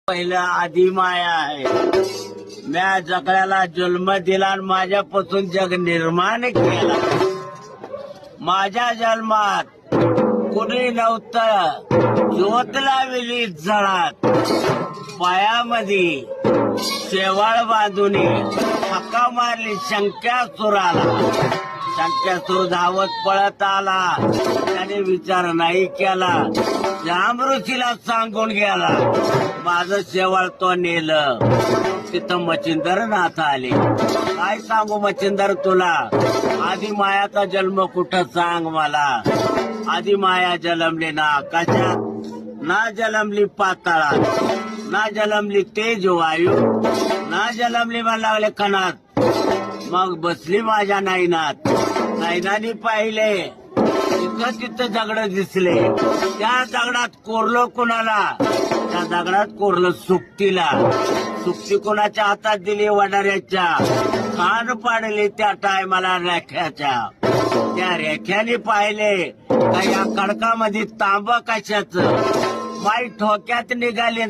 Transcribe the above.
पहिला आधी माया आहे. म्या जगण्याला जन्म दिला आणि माझ्यापासून जग निर्माण केला. माझ्या जन्मात कुणी नव्हतं. ज्योत लावली जळात, पायामध्ये शेवाळ बांधून हक्का मारली शंक्यासुराला. शंक्यासूर धावत पळत आला. त्याने विचार नाही केला. जांबृतीला सांगून गेला, माझं शेवाळ तो नेलं. तिथं मच्छिंदर नाथ आले. काय सांगू मच्छिंदर तुला, आधी मायाचा जन्म कुठं सांग मला. आधी माया जन्मली ना आकाशात, ना जन्मली पाताळात, ना जन्मली तेज वायू, ना जन्मली मला लागले कणात. मग बसली माझ्या नैनात. नैनानी पाहिले तिथं तिथं दगड दिसले. त्या दगडात कोरलं कुणाला, त्या दगडात कोरलं सुकटीला. सुकटी कोणाच्या हातात दिली, वडाऱ्याच्या. कान पाडले त्या टायमाला रेख्याच्या. त्या रेख्याने पाहिले का या खडकामध्ये तांब कशाचं. माई ठोक्यात निघाले.